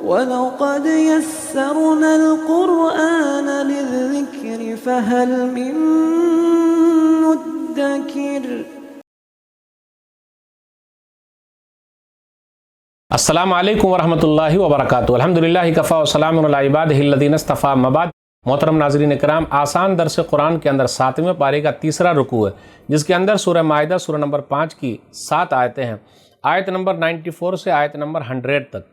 وَلَقَدْ يَسَّرْنَا الْقُرْآنَ لِلذِّكْرِ فَهَلْ مِن مُّدَّكِرٍ۔ السلام علیکم ورحمۃ اللہ وبرکاتہ۔ الحمدللہ کفا وسلام علی عبادہ الذین اصطفیٰ، اما بعد۔ محترم ناظرین اکرام، آسان درس قرآن کے اندر 7ویں پارے کا تیسرا رکوع ہے، جس کے اندر سورہ مائدہ سورہ نمبر 5 کی 7 آیتیں ہیں، آیت نمبر 94 سے آیت نمبر 100 تک،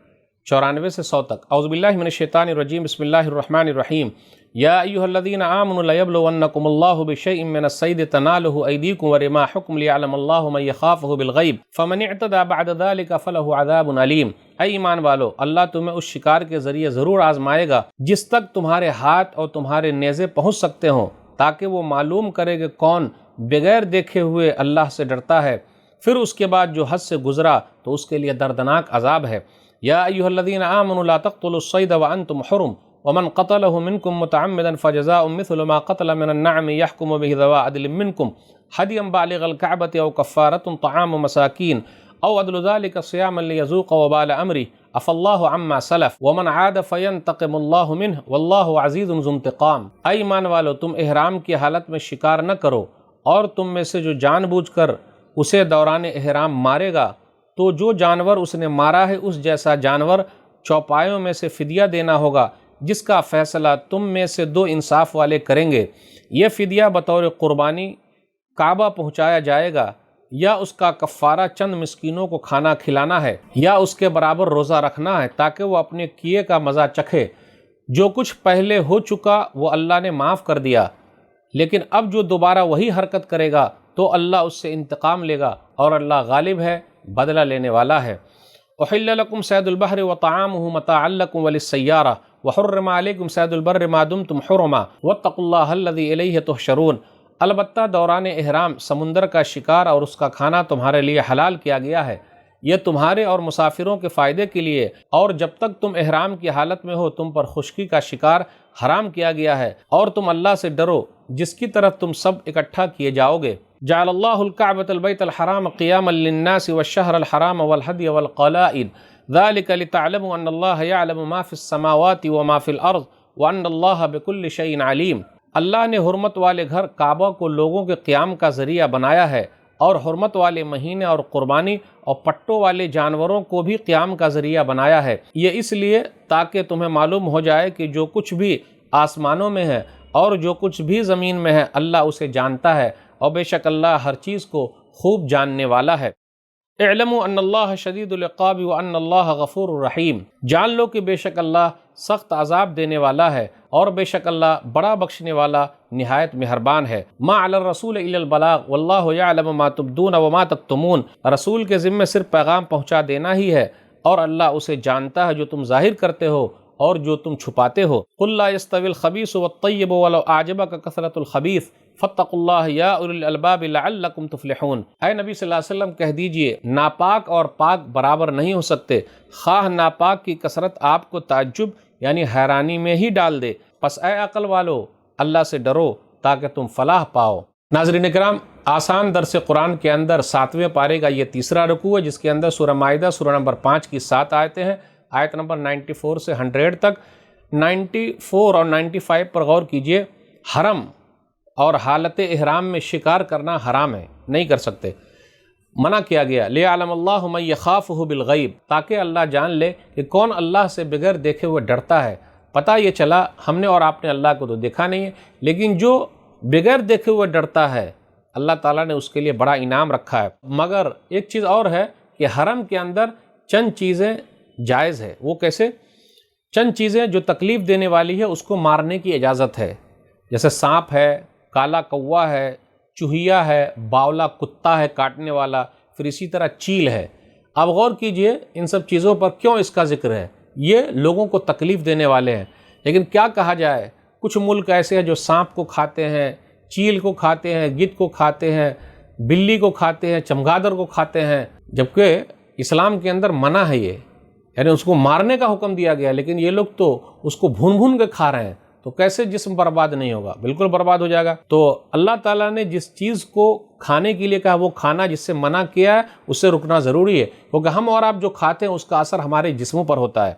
94 سے 100 تک۔ اعوذ باللہ من الشیطان الرجیم، بسم اللہ الرحمن الرحیم۔ یا ایھا الذین آمنوا لیبلونکم اللہ بشیء من الصید تنالہ ایدیکم ورماحکم لیعلم اللہ من یخافہ بالغیب فمن اعتدی بعد ذلک فلہ عذاب علیم۔ اے ایمان والو، اللہ تمہیں اس شکار کے ذریعے ضرور آزمائے گا جس تک تمہارے ہاتھ اور تمہارے نیزے پہنچ سکتے ہوں، تاکہ وہ معلوم کرے کہ کون بغیر دیکھے ہوئے اللہ سے ڈرتا ہے، پھر اس کے بعد جو حد سے گزرا تو اس کے لیے دردناک عذاب ہے۔ یا ایھا الذین آمنوا لا تقتلوا الصید وانتم حرم ومن قتلہ منکم متعمدا فجزاء مثل ما قتل من النعم يحكم به ذوی عدل منکم حدیا بالغ الکعبۃ او کفارۃ طعام مساکین او عدل ذلك صیاما لیذوق وبال امرہ عفا اللہ عما سلف ومن عاد فینتقم اللہ منہ واللہ عزیز ذو انتقام۔ اے ایمان والو، تم احرام کی حالت میں شکار نہ کرو، اور تم میں سے جو جان بوجھ کر اسے دوران احرام مارے گا تو جو جانور اس نے مارا ہے اس جیسا جانور چوپایوں میں سے فدیہ دینا ہوگا، جس کا فیصلہ تم میں سے 2 انصاف والے کریں گے۔ یہ فدیہ بطور قربانی کعبہ پہنچایا جائے گا، یا اس کا کفارہ چند مسکینوں کو کھانا کھلانا ہے، یا اس کے برابر روزہ رکھنا ہے، تاکہ وہ اپنے کیے کا مزہ چکھے۔ جو کچھ پہلے ہو چکا وہ اللہ نے معاف کر دیا، لیکن اب جو دوبارہ وہی حرکت کرے گا تو اللہ اس سے انتقام لے گا، اور اللہ غالب ہے، بدلہ لینے والا ہے۔ احل لکم صید البحر وطعامہ متاعا لکم وللسیارہ وحرم علیکم صید البر ما دمتم حرما واتقوا اللہ الذی الیہ تحشرون۔ البتہ دوران احرام سمندر کا شکار اور اس کا کھانا تمہارے لیے حلال کیا گیا ہے، یہ تمہارے اور مسافروں کے فائدے کے لیے، اور جب تک تم احرام کی حالت میں ہو تم پر خشکی کا شکار حرام کیا گیا ہے، اور تم اللہ سے ڈرو جس کی طرف تم سب اکٹھا کیے جاؤ گے۔ جعل اللہ الکعبۃ البیت الحرام قیاما للناس والشہر الحرام والہدی والقلائد ذلک لتعلموا ان اللہ یعلم ما فی السماوات وما فی الارض وان اللہ بکل شیء علیم۔ اللہ نے حرمت والے گھر کعبہ کو لوگوں کے قیام کا ذریعہ بنایا ہے، اور حرمت والے مہینے اور قربانی اور پٹوں والے جانوروں کو بھی قیام کا ذریعہ بنایا ہے، یہ اس لیے تاکہ تمہیں معلوم ہو جائے کہ جو کچھ بھی آسمانوں میں ہے اور جو کچھ بھی زمین میں ہے اللہ اسے جانتا ہے، اور بے شک اللہ ہر چیز کو خوب جاننے والا ہے۔ اعلموا ان اللہ شدید العقاب وان اللہ غفور الرحیم۔ جان لو کہ بے شک اللہ سخت عذاب دینے والا ہے، اور بے شک اللہ بڑا بخشنے والا نہایت مہربان ہے۔ ما علی الرسول الا البلاغ واللہ یعلم ما تبدون وما تکتمون۔ رسول کے ذمے صرف پیغام پہنچا دینا ہی ہے، اور اللہ اسے جانتا ہے جو تم ظاہر کرتے ہو اور جو تم چھپاتے ہو۔ قل لا يستوي الخبيث والطيب ولو اعجبك كثرة الخبيث فاتقوا اللہ یا اولی الالباب لعلکم تفلحون۔ اے نبی صلی اللہ علیہ وسلم کہہ دیجئے، ناپاک اور پاک برابر نہیں ہو سکتے، خواہ ناپاک کی کثرت آپ کو تعجب یعنی حیرانی میں ہی ڈال دے، پس اے عقل والو اللہ سے ڈرو تاکہ تم فلاح پاؤ۔ ناظرین کرام، آسان درس قرآن کے اندر 7ویں پارے کا یہ تیسرا رکوع ہے، جس کے اندر سورہ مائدہ سورہ نمبر 5 کی 7 آیتیں ہیں، آیت نمبر 94 سے 100 تک۔ 94 اور 95 پر غور کیجئے۔ حرم اور حالت احرام میں شکار کرنا حرام ہے، نہیں کر سکتے، منع کیا گیا۔ لیعلم اللہ من یخافہ بالغیب، تاکہ اللہ جان لے کہ کون اللہ سے بغیر دیکھے ہوئے ڈرتا ہے۔ پتہ یہ چلا ہم نے اور آپ نے اللہ کو تو دیکھا نہیں ہے، لیکن جو بغیر دیکھے ہوئے ڈرتا ہے اللہ تعالیٰ نے اس کے لیے بڑا انعام رکھا ہے۔ مگر ایک چیز اور ہے کہ حرم کے اندر چند چیزیں جائز ہے۔ وہ کیسے؟ چند چیزیں جو تکلیف دینے والی ہے اس کو مارنے کی اجازت ہے، جیسے سانپ ہے، کالا کوا ہے، چوہیا ہے، باولا کتا ہے کاٹنے والا، پھر اسی طرح چیل ہے۔ اب غور کیجئے ان سب چیزوں پر کیوں اس کا ذکر ہے؟ یہ لوگوں کو تکلیف دینے والے ہیں، لیکن کیا کہا جائے، کچھ ملک ایسے ہیں جو سانپ کو کھاتے ہیں، چیل کو کھاتے ہیں، گدھ کو کھاتے ہیں، بلی کو کھاتے ہیں، چمگادڑ کو کھاتے ہیں، جبکہ اسلام کے اندر منع ہے یہ، یعنی اس کو مارنے کا حکم دیا گیا، لیکن یہ لوگ تو اس کو بھون بھون کے کھا رہے ہیں، تو کیسے جسم برباد نہیں ہوگا؟ بالکل برباد ہو جائے گا۔ تو اللہ تعالیٰ نے جس چیز کو کھانے کے لیے کہا وہ کھانا جس سے منع کیا ہے اس سے رکنا ضروری ہے، کیونکہ ہم اور آپ جو کھاتے ہیں اس کا اثر ہمارے جسموں پر ہوتا ہے۔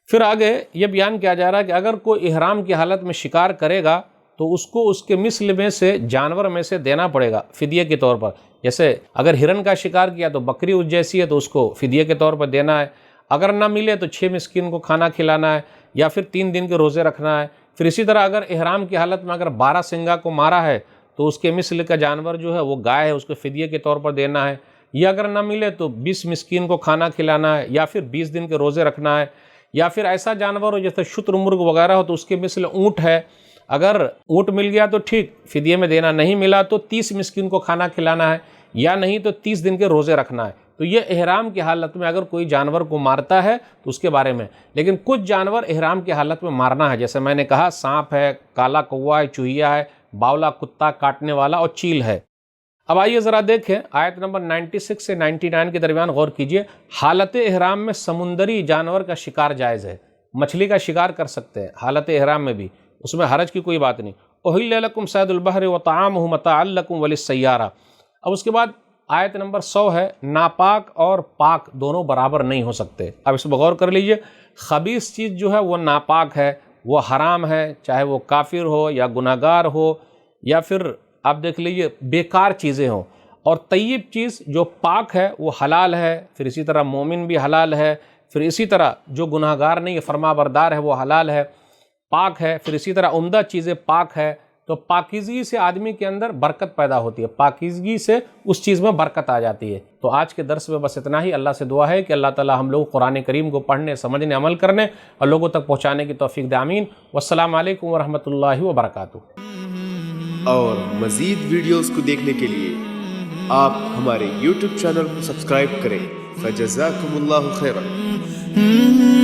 پھر آگے یہ بیان کیا جا رہا ہے کہ اگر کوئی احرام کی حالت میں شکار کرے گا تو اس کو اس کے مثل میں سے جانور میں سے دینا پڑے گا فدیے کے طور پر. جیسے اگر ہرن کا شکار کیا تو بکری اس جیسی ہے تو اس کو فدیے کے طور پر دینا ہے. اگر نہ ملے تو 6 مسکین کو کھانا کھلانا ہے یا پھر 3 دن کے روزے رکھنا ہے. پھر اسی طرح اگر احرام کی حالت میں اگر 12 سنگا کو مارا ہے تو اس کے مثل کا جانور جو ہے وہ گائے ہے, اس کو فدیے کے طور پر دینا ہے. یا اگر نہ ملے تو 20 مسکین کو کھانا کھلانا ہے یا پھر 20 دن کے روزے رکھنا ہے. یا پھر ایسا جانور ہو جیسے شتر مرغ وغیرہ ہو تو اس کے مثل اونٹ ہے, اگر اونٹ مل گیا تو ٹھیک فدیے میں دینا, نہیں ملا تو 30 مسکین کو کھانا کھلانا ہے یا نہیں تو 30 دن کے روزے رکھنا ہے. تو یہ احرام کی حالت میں اگر کوئی جانور کو مارتا ہے تو اس کے بارے میں. لیکن کچھ جانور احرام کی حالت میں مارنا ہے, جیسے میں نے کہا سانپ ہے, کالا کوا ہے, چوہیا ہے, باولا کتا کاٹنے والا اور چیل ہے. اب آئیے ذرا دیکھیں آیت نمبر 96 سے 99 کے درمیان غور کیجئے. حالت احرام میں سمندری جانور کا شکار جائز ہے, مچھلی کا شکار کر سکتے ہیں حالت احرام میں بھی, اس میں حرج کی کوئی بات نہیں. احل لکم صید البحر وطعامہ متاعا لکم وللسیارہ. اب اس کے بعد آیت نمبر 100 ہے, ناپاک اور پاک دونوں برابر نہیں ہو سکتے. اب اس پر غور کر لیجئے. خبیث چیز جو ہے وہ ناپاک ہے, وہ حرام ہے, چاہے وہ کافر ہو یا گناہگار ہو یا پھر آپ دیکھ لیجئے بیکار چیزیں ہوں. اور طیب چیز جو پاک ہے وہ حلال ہے. پھر اسی طرح مومن بھی حلال ہے. پھر اسی طرح جو گناہگار نہیں فرما بردار ہے وہ حلال ہے, پاک ہے. پھر اسی طرح عمدہ چیزیں پاک ہے. تو پاکیزگی سے آدمی کے اندر برکت پیدا ہوتی ہے, پاکیزگی سے اس چیز میں برکت آ جاتی ہے. تو آج کے درس میں بس اتنا ہی. اللہ سے دعا ہے کہ اللہ تعالی ہم لوگ قرآن کریم کو پڑھنے, سمجھنے, عمل کرنے اور لوگوں تک پہنچانے کی توفیق دے. آمین. والسلام علیکم ورحمۃ اللہ وبرکاتہ. اور مزید ویڈیوز کو دیکھنے کے لیے آپ ہمارے YouTube چینل کو سبسکرائب کریں. فجزاکم اللہ خیرا.